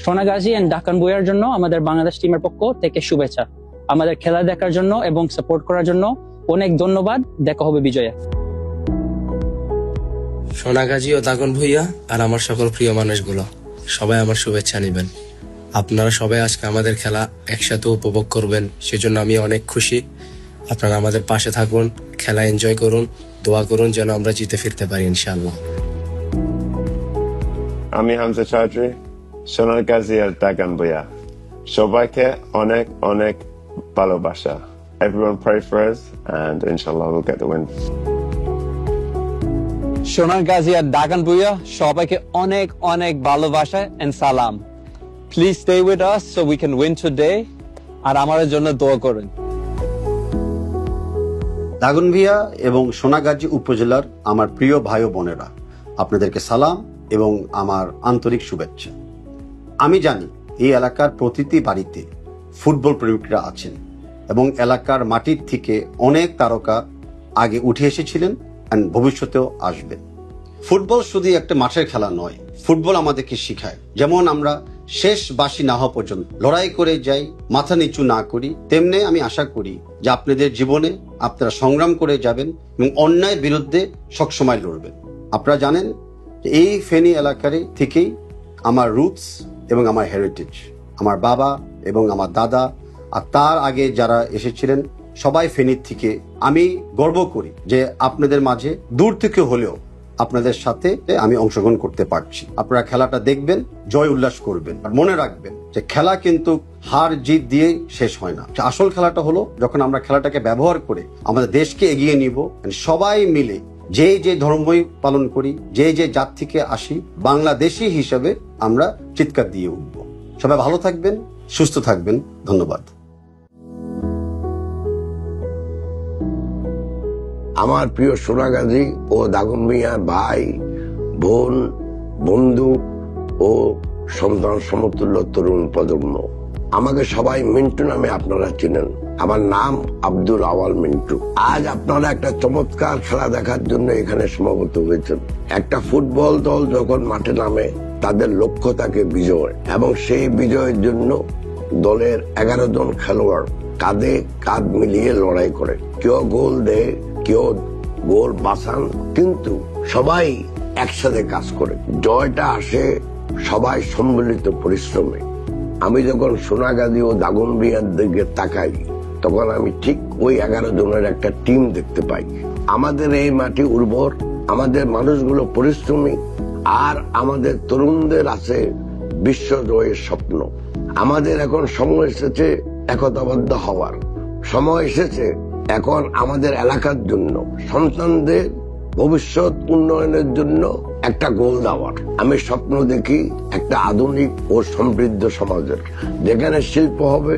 Sonagazi and ডাকান বুইয়ার জন্য আমাদের বাংলাদেশ টিমের পক্ষ থেকে শুভেচ্ছা। আমাদের খেলা দেখার জন্য এবং সাপোর্ট করার জন্য অনেক ধন্যবাদ। দেখা হবে বিজয়ে। সোনাগাজী ও দাগন ভুইয়া আর আমার সকল প্রিয় মানুষগুলো, সবাই আমার শুভেচ্ছা নেবেন। আপনারা সবাই আজকে আমাদের খেলা একসাথে উপভোগ করবেন, সেজন্য আমি অনেক খুশি। আপনারা আমাদের পাশে থাকুন, খেলা এনজয় করুন, দোয়া করুন যেন আমরা জিতে ফিরতে পারি ইনশাআল্লাহ। আমি হামজা চৌধুরী, সোনাগাজী আর দাগন ভুইয়া, সবাইকে অনেক অনেক ভালোবাসা। Everyone pray for us and inshallah we'll get the win. Sonagazi আর দাগন ভুইয়া, সবাইকে অনেক অনেক ভালোবাসা and সালাম। Please stay with us so we can win today আর আমাদের জন্য দোয়া করুন। দাগনভূঞা এবং সোনাগাজী উপজেলার আমার প্রিয় ভাই ও বোনেরা, আপনাদেরকে সালাম এবং আমার আন্তরিক শুভেচ্ছা। আমি জানি এই এলাকার প্রতিটি বাড়িতে ফুটবল প্রেমিকরা আছেন এবং এলাকার মাটির থেকে অনেক তারকা আগে উঠে এসেছিলেন এবং ভবিষ্যতেও আসবেন। ফুটবল শুধু একটা মাঠের খেলা নয়, ফুটবল আমাদেরকে শেখায় যেমন আমরা শেষ বাঁশি না হওয়া পর্যন্ত লড়াই করে যাই, মাথা নিচু না করি, তেমনি আমি আশা করি যে আপনাদের জীবনে আপনারা সংগ্রাম করে যাবেন এবং অন্যায়ের বিরুদ্ধে সবসময় লড়বেন। আপনারা জানেন যে এই ফেনী এলাকার থেকেই আমার রুটস এবং আমার হেরিটেজ। আমার বাবা এবং আমার দাদা আর তার আগে যারা এসেছিলেন সবাই ফেনীর থেকে। আমি গর্ব করি যে আপনাদের মাঝে দূর থেকে হলেও আপনাদের সাথে আমি অংশগ্রহণ করতে পারছি। আপনারা খেলাটা দেখবেন, জয় উল্লাস করবেন, আর মনে রাখবেন যে খেলা কিন্তু হার জিত দিয়ে শেষ হয় না। আসল খেলাটা হলো যখন আমরা খেলাটাকে ব্যবহার করে আমাদের দেশকে এগিয়ে নিব, সবাই মিলে যে যে ধর্মই পালন করি, যে যে জাত থেকে আসি, বাংলাদেশি হিসাবে আমরা চিৎকার দিয়ে উঠব। সবাই ভালো থাকবেন, সুস্থ থাকবেন। ধন্যবাদ। আমার প্রিয় সোনাগাজী ও দাগন ভুইয়ার ভাই, বোন, বন্ধু ও সন্তান সমতুল্য তরুণ প্রজন্ম, আমাকে সবাই মিন্টু নামে আপনারা চিনেন। আমার নাম আব্দুল আওয়াল মিন্টু। আজ আপনারা একটা চমৎকার খেলা দেখার জন্য এখানে সমবেত হয়েছেন। একটা ফুটবল দল যখন মাঠে নামে তাদের লক্ষ্য থাকে বিজয়, এবং সেই বিজয়ের জন্য দলের 11 জন খেলোয়াড় কাঁধে কাঁধ মিলিয়ে লড়াই করে। কেউ গোল দেয়, কেউ গোল বাঁচান, কিন্তু সবাই একসাথে কাজ করে। জয়টা আসে সবাই সম্মিলিত পরিশ্রমে। আমি যখন সোনাগাজী ও দাগন ভুইয়ার দিকে তাকাই তখন আমি ঠিক ওই 11 জনের একটা টিম দেখতে পাই। আমাদের এই মাটি উর্বর, আমাদের মানুষগুলো পরিশ্রমী, আর আমাদের তরুণদের আছে বিশ্ব জয়ের স্বপ্ন। আমাদের এখন সময় এসেছে একতাবদ্ধ হওয়ার। সময় এসেছে এখন আমাদের এলাকার জন্য, সন্তানদের ভবিষ্যৎ উন্নয়নের জন্য একটা গোল দেওয়ার। আমি স্বপ্ন দেখি একটা আধুনিক ও সমৃদ্ধ সমাজের, যেখানে শিল্প হবে,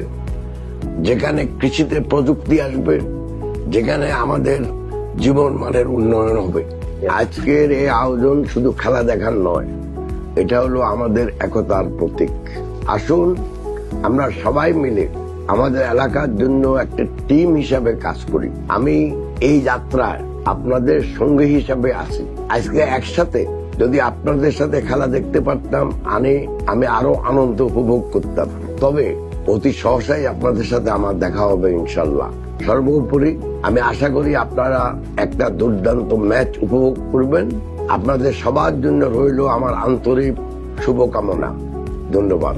যেখানে কৃষিতে প্রযুক্তি আসবে, যেখানে আমাদের জীবন মানের উন্নয়ন হবে। আজকের এই আয়োজন শুধু খেলা দেখার নয়, এটা হলো আমাদের একতার প্রতীক। আসুন আমরা সবাই মিলে আমাদের এলাকার জন্য একটা টিম হিসাবে কাজ করি। আমি এই যাত্রায় আপনাদের সঙ্গী হিসাবে আছি। আজকে একসাথে যদি আপনাদের সাথে খেলা দেখতে পারতাম, আমি আরো আনন্দ উপভোগ করতাম। তবে অতি সহসাই আপনাদের সাথে আমার দেখা হবে ইনশাল্লাহ। সর্বোপরি আমি আশা করি আপনারা একটা দুর্দান্ত ম্যাচ উপভোগ করবেন। আপনাদের সবার জন্য রইল আমার আন্তরিক শুভকামনা। ধন্যবাদ।